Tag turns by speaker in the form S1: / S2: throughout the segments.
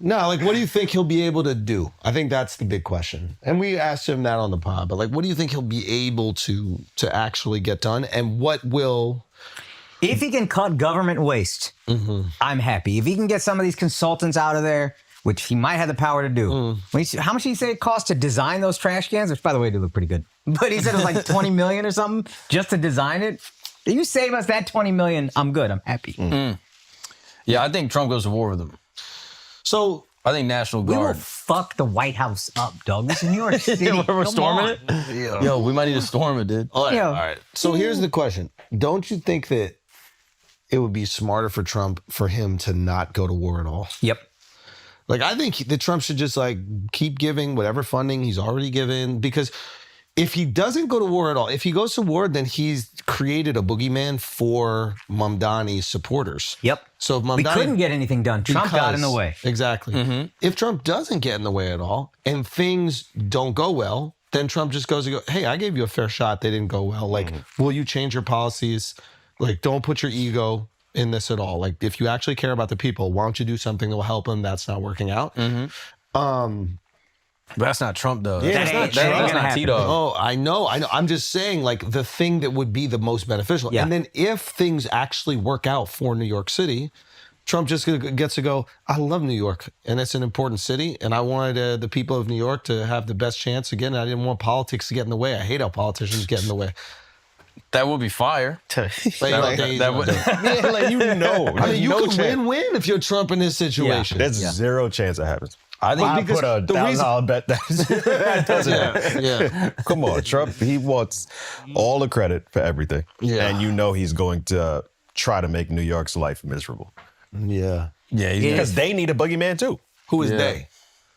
S1: No, like, what do you think he'll be able to do? I think that's the big question. And we asked him that on the pod, but like, what do you think he'll be able to actually get done? And what will...
S2: If he can cut government waste, I'm happy. If he can get some of these consultants out of there, which he might have the power to do. How much did he say it cost to design those trash cans? Which, by the way, do look pretty good. But he said it was like 20 million or something just to design it. If you save us that 20 million, I'm good. I'm happy.
S3: Yeah, I think Trump goes to war with them.
S1: So
S3: I think National
S2: We will
S3: Guard.
S2: fuck the White House up, dog. This is New York City.
S3: We're
S2: Come
S3: storming
S2: on.
S3: it? Yeah. Yo, we might need to storm it, dude.
S1: all right,
S2: Yeah.
S1: all right. So here's the question. Don't you think that it would be smarter for Trump for him to not go to war at all?
S2: Yep.
S1: Like, I think that Trump should just like keep giving whatever funding he's already given, because if he doesn't go to war at all, if he goes to war, then he's created a boogeyman for Mamdani's supporters.
S2: Yep.
S1: So if
S2: We
S1: Mamdani
S2: couldn't get anything done. Trump got in the way.
S1: Exactly. If Trump doesn't get in the way at all and things don't go well, then Trump just goes and goes, hey, I gave you a fair shot. They didn't go well. Like, will you change your policies? Like, don't put your ego in this at all. Like, if you actually care about the people, why don't you do something that will help them? That's not working out.
S3: But that's not Trump, though.
S1: Yeah,
S3: that's
S1: that
S3: not,
S1: ain't
S3: that's
S2: gonna
S3: not
S2: happen.
S3: T-Dog.
S1: Oh, I know. I'm just saying, like, the thing that would be the most beneficial.
S2: Yeah.
S1: And then if things actually work out for New York City, Trump just gets to go, I love New York, and it's an important city, and I wanted the people of New York to have the best chance again. I didn't want politics to get in the way. I hate how politicians get in the way.
S3: That would be fire.
S1: Like,
S3: that would-
S4: Yeah, like, you know.
S1: I mean, you
S4: no
S1: can
S4: chance.
S1: win-win if you're Trump in this situation.
S4: There's zero chance that happens.
S3: I think
S4: I
S1: because
S4: put a
S1: the reason-
S4: $1,000 bet that doesn't happen.
S1: Yeah.
S4: Come on, Trump, he wants all the credit for everything.
S1: Yeah.
S4: And you know he's going to try to make New York's life miserable.
S1: Yeah.
S3: Yeah, he's
S4: Because they need a boogeyman too.
S1: Who is
S3: Yeah.
S1: they?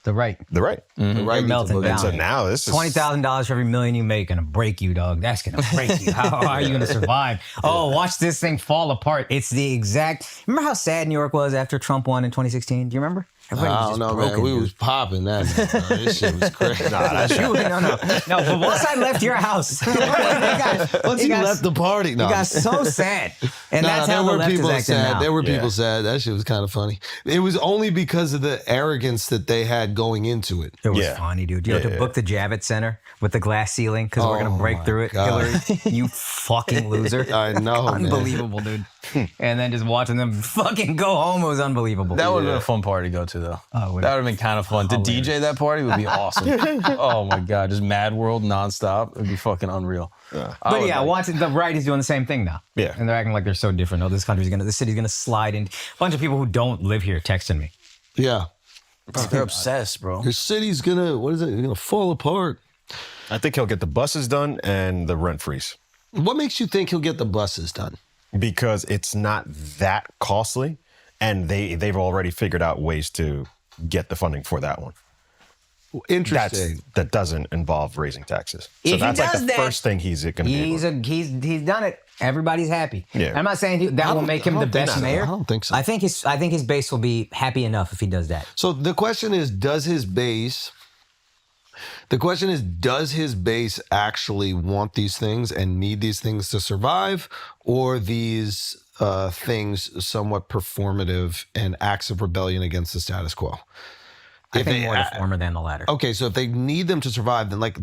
S2: The right.
S4: They're right.
S1: The right
S2: melting
S1: needs a
S2: down.
S4: So now this is
S2: $20,000 for every million you make gonna break you, dog. That's gonna break you. How are you gonna survive? Oh, watch this thing fall apart. It's the exact. Remember how sad New York was after Trump won in 2016? Do you remember? Everybody
S1: I
S2: was
S1: don't
S2: just
S1: know,
S2: broken,
S1: man. We
S2: dude.
S1: was popping that. Man, bro. This shit was crazy.
S2: No. But once I left your house,
S1: Once he left the party, no.
S2: You got so sad, and
S1: No,
S2: that's
S1: there
S2: how the
S1: were
S2: left is
S1: people
S2: acting
S1: sad.
S2: now.
S1: There were people
S4: Yeah.
S1: sad. That shit was kind of funny. It was only because of the arrogance that they had going into it.
S2: It was
S4: Yeah.
S2: funny, dude. You know,
S4: Yeah,
S2: to
S4: yeah.
S2: book the Javits Center with the glass ceiling because we're
S1: Oh
S2: gonna break
S1: my
S2: through it,
S1: God.
S2: Hillary. You fucking loser.
S1: I know, man.
S2: Unbelievable, dude. And then just watching them fucking go home was unbelievable.
S3: That would have been a fun party to go to, though.
S2: Oh,
S3: that would have been kind of fun. To DJ that party would be awesome. Oh my God, just Mad World nonstop. It'd be fucking unreal.
S2: But yeah, watching the right is doing the same thing now.
S4: Yeah.
S2: And they're acting like they're so different. Oh, this city's gonna slide in. A bunch of people who don't live here texting me.
S1: Yeah.
S3: They're obsessed, bro.
S1: Your city's gonna, what is it? It's gonna fall apart.
S4: I think he'll get the buses done and the rent freeze.
S1: What makes you think he'll get the buses done?
S4: Because it's not that costly, and they've already figured out ways to get the funding for that one.
S1: Interesting.
S4: That doesn't involve raising taxes.
S2: If
S4: So
S2: he
S4: that's like
S2: does
S4: the
S2: that,
S4: first thing he's going to be.
S2: He's done it. Everybody's happy.
S4: Yeah.
S2: I'm not saying that will make him the best mayor.
S1: I don't think so.
S2: I think his base will be happy enough if he does that.
S1: So the question is, does his base actually want these things and need these things to survive, or these things somewhat performative and acts of rebellion against the status quo?
S2: I think more the former than the latter.
S1: Okay, so if they need them to survive, then like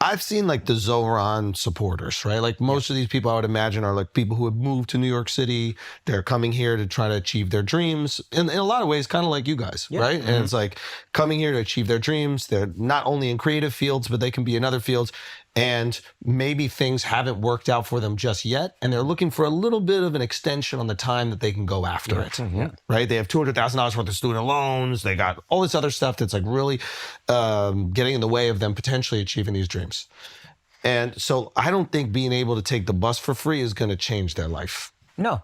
S1: I've seen like the Zohran supporters, right? Like most of these people I would imagine are like people who have moved to New York City. They're coming here to try to achieve their dreams. In a lot of ways, kind of like you guys, right? And it's like coming here to achieve their dreams. They're not only in creative fields, but they can be in other fields. And maybe things haven't worked out for them just yet. And they're looking for a little bit of an extension on the time that they can go after it, right? They have $200,000 worth of student loans. They got all this other stuff that's like really getting in the way of them potentially achieving these dreams. And so I don't think being able to take the bus for free is going to change their life.
S2: No.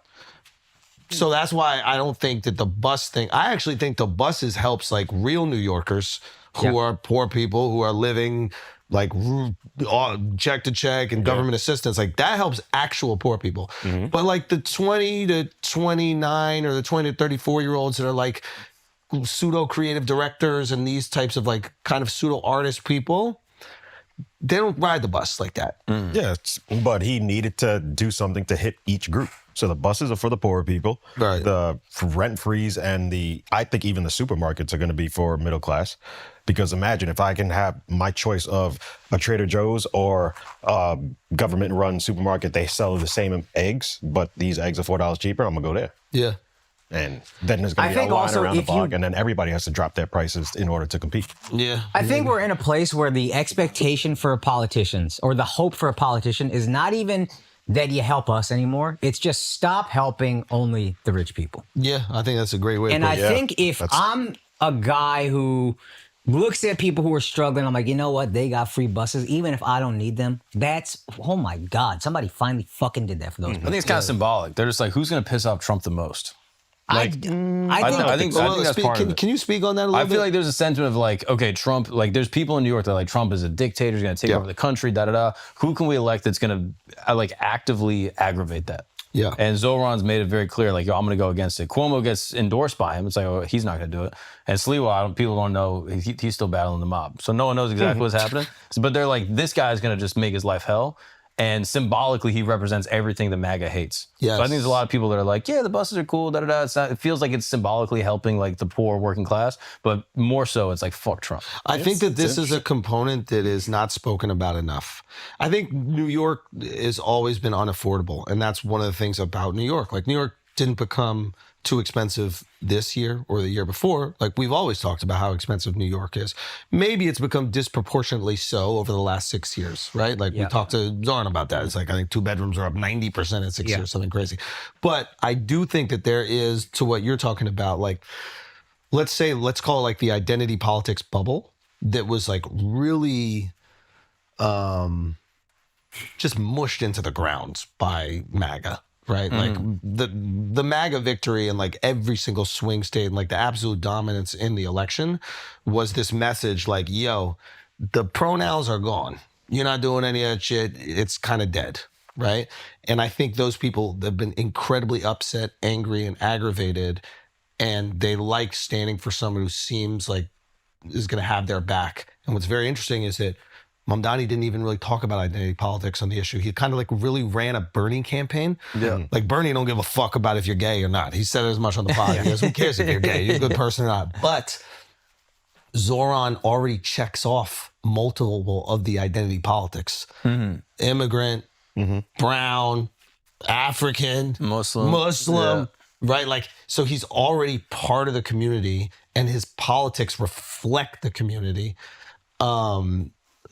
S1: So that's why I don't think that the bus thing, I actually think the buses helps like real New Yorkers who are poor people who are living like check to check and government assistance. Like that helps actual poor people. But like the 20 to 29 or the 20 to 34-year-olds that are like pseudo creative directors and these types of like kind of pseudo artist people, they don't ride the bus like that.
S4: Yeah, but he needed to do something to hit each group. So the buses are for the poor people.
S1: Right.
S4: The rent frees and I think even the supermarkets are going to be for middle class. Because imagine if I can have my choice of a Trader Joe's or a government-run supermarket, they sell the same eggs, but these eggs are $4 cheaper, I'm going to go there.
S1: Yeah.
S4: And then there's going to be a line around the block, and then everybody has to drop their prices in order to compete.
S1: Yeah.
S2: I think we're in a place where the expectation for politicians or the hope for a politician is not even that you help us anymore. It's just stop helping only the rich people.
S1: Yeah, I think that's a great way
S2: And
S1: to
S2: I
S1: put it.
S2: think if I'm a guy who looks at people who are struggling, I'm like, you know what? They got free buses. Even if I don't need them, that's, oh my God, somebody finally fucking did that for those people.
S3: I think it's kind of symbolic. They're just like, who's going to piss off Trump the most?
S2: I think
S3: that's part of it.
S1: Can you speak on that a little
S3: I
S1: bit?
S3: feel like there's a sentiment of like, okay, Trump, like there's people in New York that are like, Trump is a dictator, he's going to take over the country, da-da-da. Who can we elect that's going to like actively aggravate that?
S1: Yeah.
S3: And Zohran's made it very clear, like, yo, I'm going to go against it. Cuomo gets endorsed by him. It's like, oh, he's not going to do it. And Sliwa, people don't know, he's still battling the mob. So no one knows exactly what's happening. But they're like, this guy's going to just make his life hell. And symbolically, he represents everything the MAGA hates.
S1: Yes.
S3: So I think there's a lot of people that are like, yeah, the buses are cool, da-da-da. It feels like it's symbolically helping like the poor working class. But more so, it's like, fuck Trump.
S1: I think that this is a component that is not spoken about enough. I think New York has always been unaffordable. And that's one of the things about New York. Like, New York didn't become too expensive this year or the year before. Like, we've always talked about how expensive New York is. Maybe it's become disproportionately so over the last 6 years, right? Like, we talked to Zohran about that. It's like, I think 2 bedrooms are up 90% in 6 years, something crazy. But I do think that there is, to what you're talking about, like, let's call it like the identity politics bubble that was like really just mushed into the ground by MAGA. Right, like the MAGA victory and like every single swing state and like the absolute dominance in the election was this message like, yo, the pronouns are gone. You're not doing any of that shit. It's kind of dead, right? And I think those people have been incredibly upset, angry, and aggravated, and they like standing for someone who seems like is going to have their back. And what's very interesting is that Mamdani didn't even really talk about identity politics on the issue. He kind of like really ran a Bernie campaign. Yeah. Like, Bernie don't give a fuck about if you're gay or not. He said it as much on the pod. He goes, who cares if you're gay? You're a good person or not. But Zohran already checks off multiple of the identity politics. Immigrant, brown, African, Muslim, right? Like, so he's already part of the community and his politics reflect the community.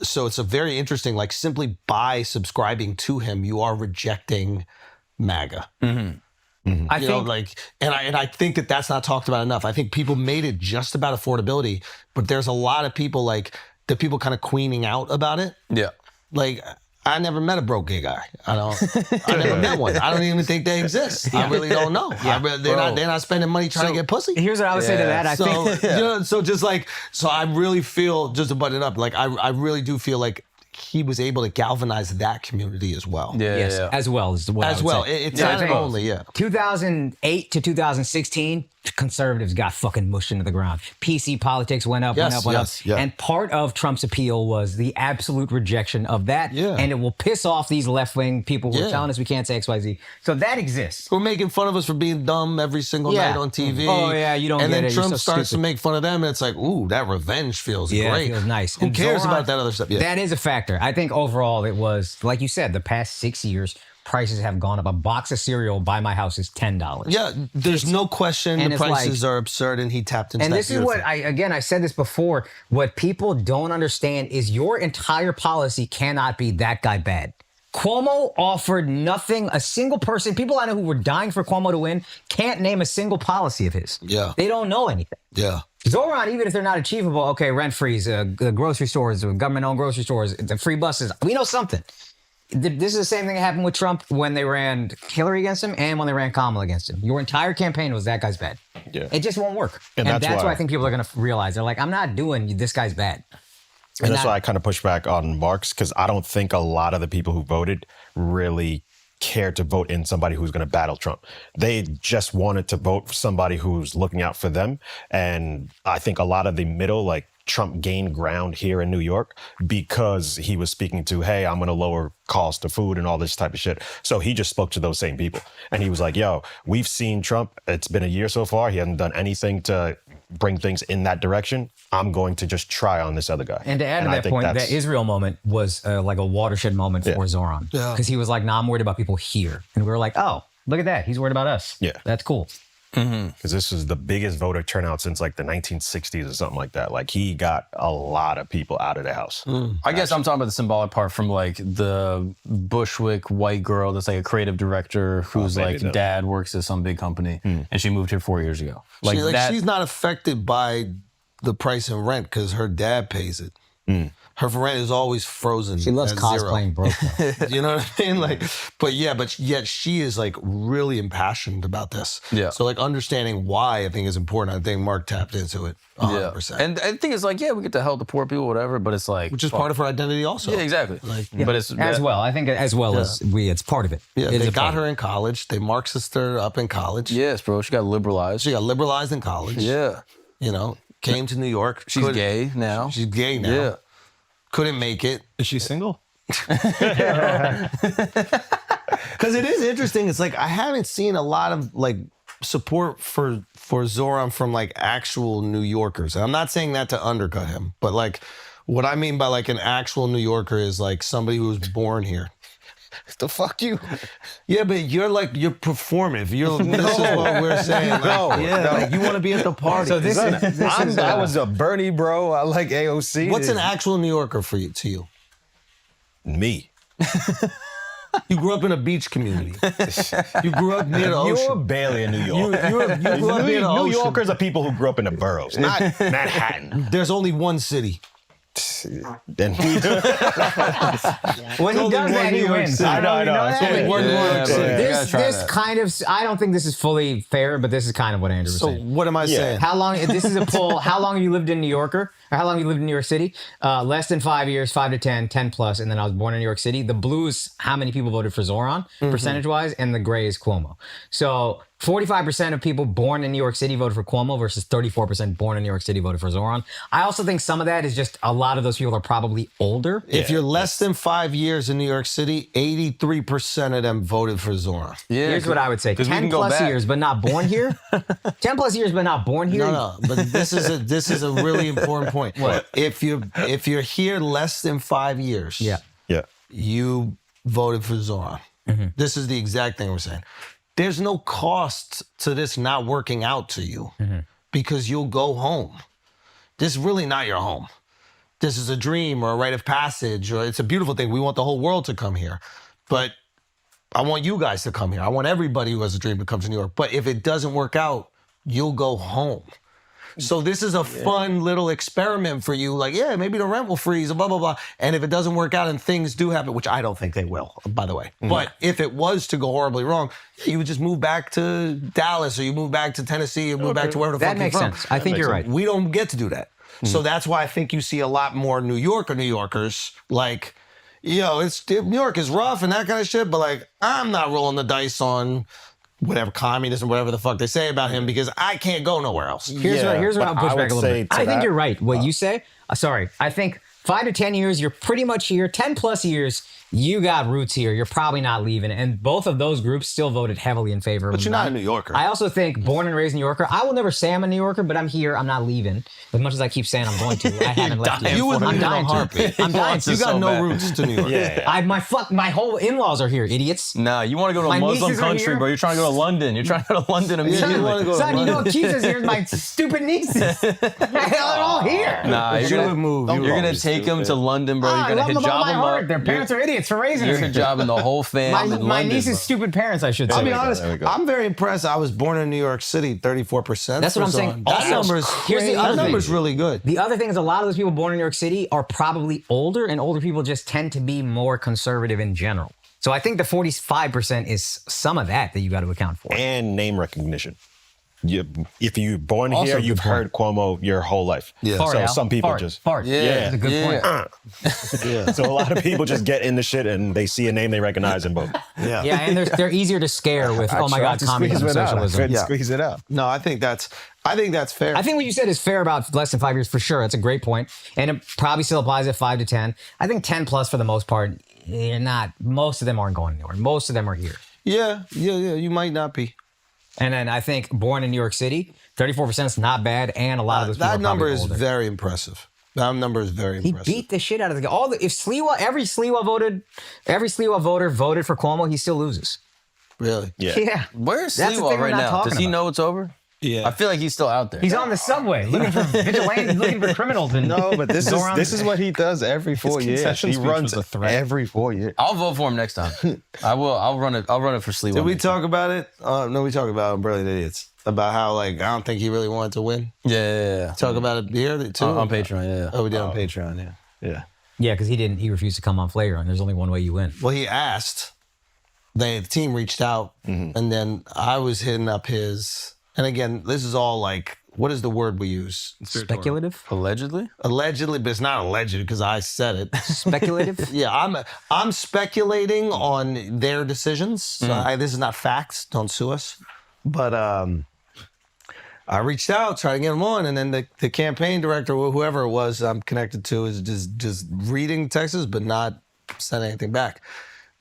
S1: So it's a very interesting, like, simply by subscribing to him, you are rejecting MAGA. I think that that's not talked about enough. I think people made it just about affordability, but there's a lot of people like the people kind of queening out about it. Yeah. Like, I never met a broke gay guy. I never met one. I don't even think they exist. I really don't know. They're not spending money trying to get pussy.
S2: Here's what I would say to that. I think
S1: so I really feel, just to butt it up, like I really do feel like he was able to galvanize that community as well.
S2: As well. It's
S1: not only
S2: 2008 to 2016, conservatives got fucking mushed into the ground. PC politics went up. And part of Trump's appeal was the absolute rejection of that. And it will piss off these left-wing people who are telling us we can't say XYZ. So that exists.
S1: Who are making fun of us for being dumb every single night on TV.
S2: Oh, yeah, you don't get it.
S1: And then Trump
S2: so
S1: starts to make fun of them, and it's like, ooh, that revenge feels great.
S2: It feels nice.
S1: Who cares about that other stuff?
S2: That is a factor. I think overall it was, like you said, the past 6 years, prices have gone up. A box of cereal by my house is $10.
S1: Yeah, there's no question the prices are absurd, and he tapped into that.
S2: And this is what, I said this before, what people don't understand is your entire policy cannot be that guy bad. Cuomo offered nothing, a single person, people I know who were dying for Cuomo to win, can't name a single policy of his. Yeah. They don't know anything. Yeah. Zohran, even if they're not achievable, okay, rent-frees, grocery stores, government-owned grocery stores, the free buses, we know something. This is the same thing that happened with Trump when they ran Hillary against him and when they ran Kamala against him. Your entire campaign was that guy's bad. Yeah. It just won't work. And that's why I think people are going to realize. They're like, I'm not doing this guy's bad.
S4: And that's why I kind of push back on Marx, because I don't think a lot of the people who voted really cared to vote in somebody who's going to battle Trump. They just wanted to vote for somebody who's looking out for them. And I think a lot of the middle, like Trump gained ground here in New York because he was speaking to, hey, I'm going to lower cost of food and all this type of shit. So he just spoke to those same people. And he was like, yo, we've seen Trump. It's been a year so far. He hasn't done anything to bring things in that direction. I'm going to just try on this other guy.
S2: And to add to that point, that Israel moment was like a watershed moment for Zohran. Because he was like, nah, I'm worried about people here. And we were like, oh, look at that. He's worried about us.
S4: Yeah.
S2: That's cool.
S4: Because this was the biggest voter turnout since like the 1960s or something like that. Like he got a lot of people out of the house.
S3: I guess I'm talking about the symbolic part from like the Bushwick white girl that's like a creative director whose like dad works at some big company and she moved here 4 years ago. Like,
S1: she's not affected by the price in rent because her dad pays it. Her rent is always frozen.
S2: She loves cosplaying broke.
S1: You know what I mean? Like, but yet she is like really impassioned about this.
S3: Yeah.
S1: So like understanding why I think is important. I think Mark tapped into it 100%.
S3: And I think it's like, yeah, we get to help the poor people, whatever, but it's like,
S1: which is part of her identity also.
S3: Yeah, exactly.
S1: Like,
S3: but it's
S2: as well. I think as well as it's part of it.
S1: Yeah, they got her in college. They Marxist her up in college.
S3: Yes, bro. She got liberalized.
S1: She got liberalized in college.
S3: Yeah.
S1: You know, came to New York.
S3: She's gay now.
S1: She's gay now.
S3: Yeah.
S1: Couldn't make it.
S5: Is she single?
S1: Because it is interesting. It's like I haven't seen a lot of like support for Zohran from like actual New Yorkers. And I'm not saying that to undercut him, but like what I mean by like an actual New Yorker is like somebody who was born here. The fuck you? Yeah, but you're performative. This is what we're saying. Like, like you want to be at the party.
S2: So
S5: I was a Bernie bro. I like AOC.
S1: What's an actual New Yorker for you? To you?
S4: Me.
S1: You grew up in a beach community. You grew up near the ocean.
S5: You're barely in New York.
S1: You grew up near the ocean.
S4: New Yorkers are people who grew up in the boroughs, not Manhattan.
S1: There's only one city.
S4: Then
S2: when he does that, he wins.
S5: I know.
S2: This kind of, I don't think this is fully fair, but this is kind of what Andrew was
S1: So
S2: saying.
S1: what am I saying?
S2: How long? This is a poll. How long have you lived in New Yorker? Or how long have you lived in New York City? Less than 5 years, 5 to 10, 10 plus, and then I was born in New York City. The blue is how many people voted for Zohran, percentage-wise, and the gray is Cuomo. So 45% of people born in New York City voted for Cuomo versus 34% born in New York City voted for Zohran. I also think some of that is just a lot of those people are probably older.
S1: If you're less than 5 years in New York City, 83% of them voted for Zohran.
S3: Yeah,
S2: Here's what I would say: 10 plus years, but not born here. 10 plus years, but not born here.
S1: No, but this is a really important point. What? If you're here less than 5 years, you voted for Zohran. This is the exact thing we're saying. There's no cost to this not working out to you because you'll go home. This is really not your home. This is a dream or a rite of passage, or it's a beautiful thing. We want the whole world to come here. But I want you guys to come here. I want everybody who has a dream to come to New York. But if it doesn't work out, you'll go home. So this is a fun little experiment for you. Like, yeah, maybe the rent will freeze, blah, blah, blah. And if it doesn't work out and things do happen, which I don't think they will, by the way. But if it was to go horribly wrong, you would just move back to Dallas or you move back to Tennessee or move back to wherever the fuck you're from.
S2: That makes sense. I think you're right.
S1: We don't get to do that. So that's why I think you see a lot more New Yorkers like, New York is rough and that kind of shit, but like, I'm not rolling the dice on whatever communism, whatever the fuck they say about him, because I can't go nowhere else.
S2: Here's what I'll push back a little bit. I think you're right. What you say, I think 5 to 10 years, you're pretty much here. 10 plus years, you got roots here. You're probably not leaving. And both of those groups still voted heavily in favor of him.
S1: But you're not a New Yorker.
S2: I also think born and raised New Yorker. I will never say I'm a New Yorker, but I'm here. I'm not leaving. As much as I keep saying I'm going to, I haven't left yet.
S1: You would
S2: I'm
S1: leave in a
S2: dying
S1: heartbeat.
S2: to. I'm dying to.
S1: You got no roots to New York.
S2: My whole in-laws are here, idiots.
S3: Nah, you want to go to a
S2: My
S3: Muslim
S2: nieces are
S3: country,
S2: here.
S3: bro. You're trying to go to London. You're trying to go to London immediately.
S1: you want to go to
S2: Son, you
S1: London.
S2: know what keeps us here is my stupid nieces. They're all here.
S3: Nah, you're gonna take them to London, bro.
S2: I
S3: You're
S2: love
S3: gonna
S2: them all
S3: hijab
S2: my
S3: them
S2: heart.
S3: up.
S2: Their parents are idiots for raising
S3: You're
S2: them.
S3: hijabbing the whole fam in
S2: My
S3: London,
S2: niece's
S3: bro.
S2: stupid parents, I should say.
S1: I'll be honest, I'm very impressed. I was born in New York City, 34%.
S2: That's what I'm saying.
S1: That
S2: Also,
S1: number's
S2: here's the other
S1: that
S2: thing.
S1: number's really good.
S2: The other thing is a lot of those people born in New York City are probably older, and older people just tend to be more conservative in general. So I think the 45% is some of that you got to account for.
S4: and name recognition. if you're born
S2: Also
S4: here,
S2: a good
S4: you've
S2: point.
S4: heard Cuomo your whole life.
S1: Yeah.
S2: Fart,
S4: So
S2: Al.
S4: some people
S2: Fart,
S4: just
S2: fart.
S3: Yeah.
S2: That's a good point.
S4: So a lot of people just get in the shit and they see a name they recognize and vote.
S1: Yeah.
S2: Yeah, and they're easier to scare with. Oh my
S5: tried
S2: God,
S5: to squeeze
S2: communism,
S5: it out. I
S2: socialism.
S5: couldn't
S1: Yeah.
S5: squeeze it out.
S1: No, I think that's fair.
S2: I think what you said is fair about less than 5 years for sure. That's a great point. And it probably still applies at 5 to 10. I think 10 plus for the most part, you're not, most of them aren't going anywhere. Most of them are here.
S1: yeah. You might not be.
S2: And then I think born in New York City, 34% is not bad. And a lot of those people
S1: That
S2: are
S1: number
S2: probably
S1: is
S2: older.
S1: very impressive. That number is very
S2: He
S1: impressive.
S2: beat the shit out of the guy. If Sliwa, every Sliwa voter voted for Cuomo, he still loses.
S1: Really?
S4: Yeah.
S3: Where's
S2: That's the
S3: Sliwa
S2: thing we're
S3: right
S2: not
S3: now?
S2: talking
S3: Does he
S2: about.
S3: know it's over?
S1: Yeah.
S3: I feel like he's still out there.
S2: He's on the subway looking for vigilantes, looking for criminals. And
S5: No, but
S2: Zohran-
S5: this is what he does every 4 years.
S3: concession
S5: He
S3: speech
S5: runs
S3: was a threat.
S5: every 4 years.
S3: I'll vote for him next time. I will. I'll run it for Sliwa.
S1: Did we
S3: next time.
S1: talk about it? No, we talked about Brilliant Idiots. About how, like, I don't think he really wanted to win.
S3: Yeah.
S1: Talk about it here, too?
S3: On Patreon, yeah.
S1: Oh, we did on Patreon, yeah. Yeah.
S2: Yeah, because he refused to come on Flagrant. There's only one way you win.
S1: Well, he asked. The team reached out, and then I was hitting up his. And again, this is all like, what is the word we use?
S2: Speculative?
S3: Allegedly?
S1: Allegedly, but it's not alleged because I said it.
S2: Speculative?
S1: Yeah, I'm speculating on their decisions. So this is not facts. Don't sue us. But I reached out, tried to get him on, and then the campaign director, or whoever it was I'm connected to, is just reading texts but not sending anything back.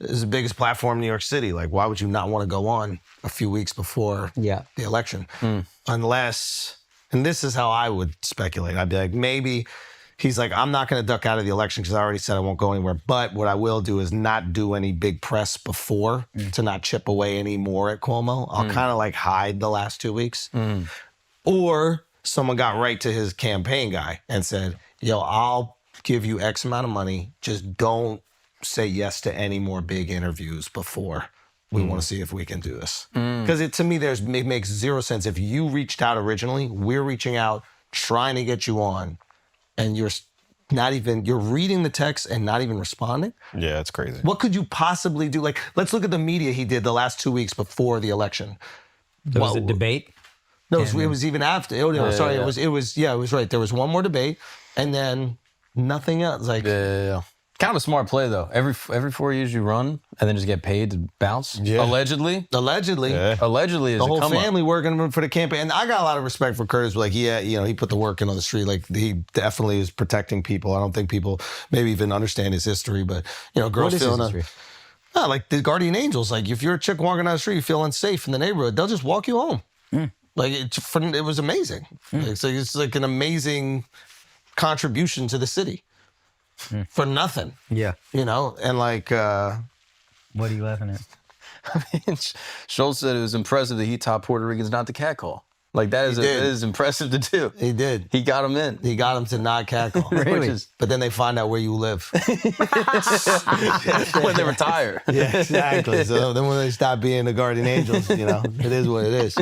S1: This is the biggest platform in New York City. Like, why would you not want to go on a few weeks before
S2: Yeah.
S1: the election? Unless, and this is how I would speculate. I'd be like, maybe he's like, I'm not going to duck out of the election because I already said I won't go anywhere. But what I will do is not do any big press before to not chip away any more at Cuomo. I'll kind of like hide the last 2 weeks. Or someone got right to his campaign guy and said, yo, I'll give you X amount of money. Just don't say yes to any more big interviews before we want to see if we can do this. Because to me, it makes zero sense. If you reached out originally, we're reaching out, trying to get you on, and you're reading the text and not even responding.
S4: Yeah, it's crazy.
S1: What could you possibly do? Like, let's look at the media he did the last 2 weeks before the election.
S2: There was a debate.
S1: No, it was even after. Oh, no, sorry.
S3: yeah.
S1: It was right. There was one more debate, and then nothing else. Like,
S3: Yeah. Kind of a smart play though. Every 4 years you run and then just get paid to bounce.
S4: Yeah.
S3: Allegedly.
S1: allegedly,
S3: Allegedly is
S1: the
S3: a
S1: whole
S3: come up.
S1: family working for the campaign. And I got a lot of respect for Curtis. Like, yeah, he put the work in on the street. Like, he definitely is protecting people. I don't think people maybe even understand his history, but girls
S2: What is his
S1: feeling
S2: history?
S1: like the guardian angels. Like, if you're a chick walking down the street, you feel unsafe in the neighborhood, they'll just walk you home. Like, it was amazing. So it's like an amazing contribution to the city for nothing.
S2: Yeah.
S1: And like,
S2: What are you laughing at?
S3: Schulz said it was impressive that he taught Puerto Ricans not to catcall. Like that is
S1: did.
S3: it is impressive to do.
S1: he did.
S3: He got him in.
S1: He got him to not cackle.
S2: Really?
S3: Which is
S1: But then they find out where you live.
S3: when they retire.
S1: Yeah, exactly. So then when they stop being the guardian angels, it is what it is.